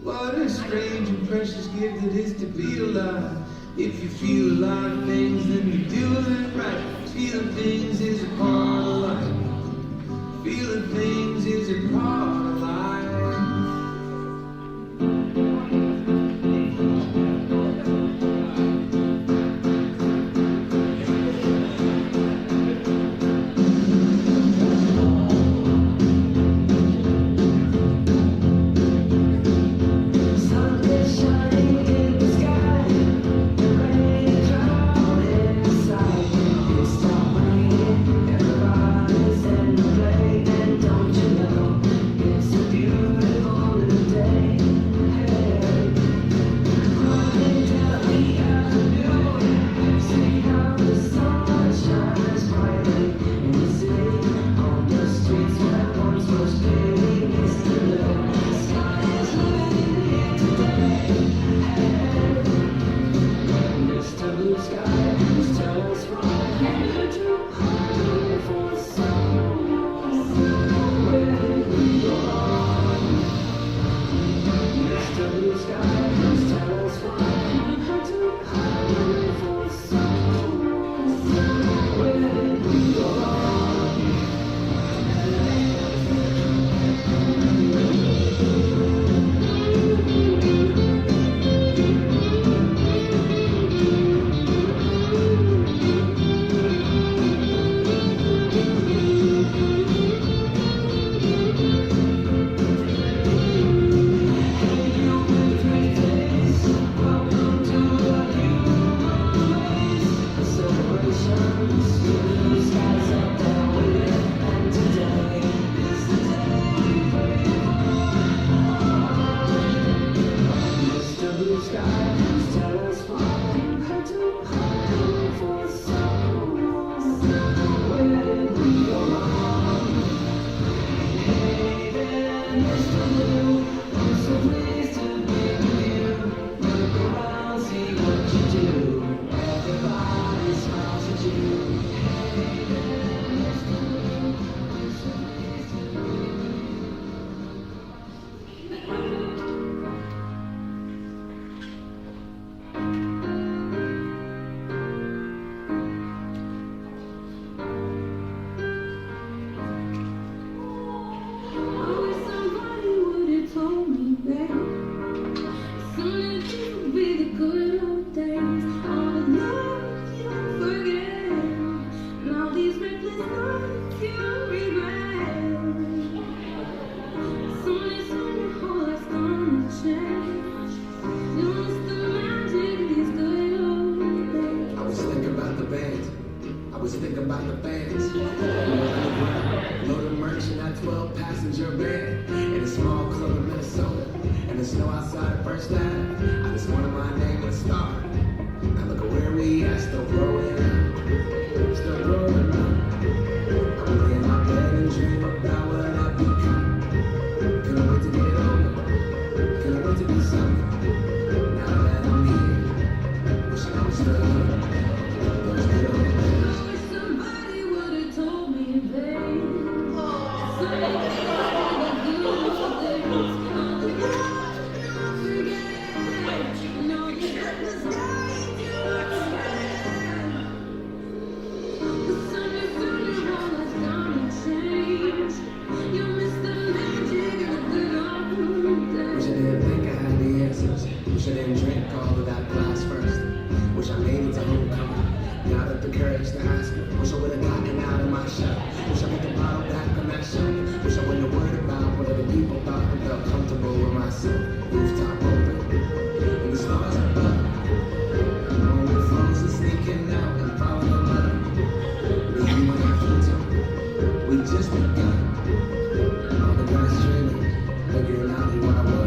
What a strange and precious gift it is to be alive. If you feel a lot of things, then you're doing it right. Feeling things is a part of life. Feeling things is a part of life. Sun is shining in the sky, the rain is drowning inside. It's stop raining, everybody's in the play, and don't you know it's a beautiful new day? Hey, running down the avenue, see how the sun shines brightly in the city, on the streets where once was paved yesterday. The sky is living here today. Hey, Mr. Blue Sky, please tell us why you do hide for someone. Where did we go wrong? Mr. Blue Sky, please tell us why you do hide for someone. Where did we go wrong? Hey, you've been 3 days. snow outside the first time. I just wanted my name to start. Now look at where we at, still growing up. Still growing up. I'm laying my bed and dream about what I've become. Can't wait to get older. Can't wait to be something. Now that I'm here, wishing I was still those good old days. I wish somebody would have told me, babe. Wish I didn't drink all of that glass first. Wish I made it to homecoming. Now that the courage to ask. Wish I would have gotten out of my shell. Wish I put the bottle back on that shelf. Wish I wouldn't have worried about what other people thought and felt comfortable with myself. Rooftop open, and the stars are above. When the phones are sneaking out and falling in love. Me and you and I full we just begun. All the guys dreaming, figuring out who I was.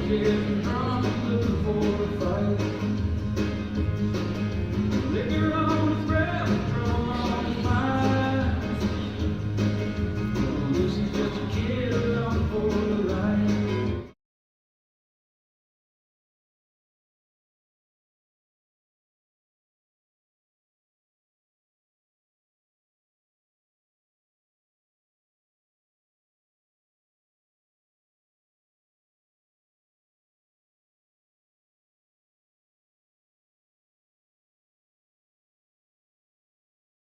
Getting drunk, looking for a fight.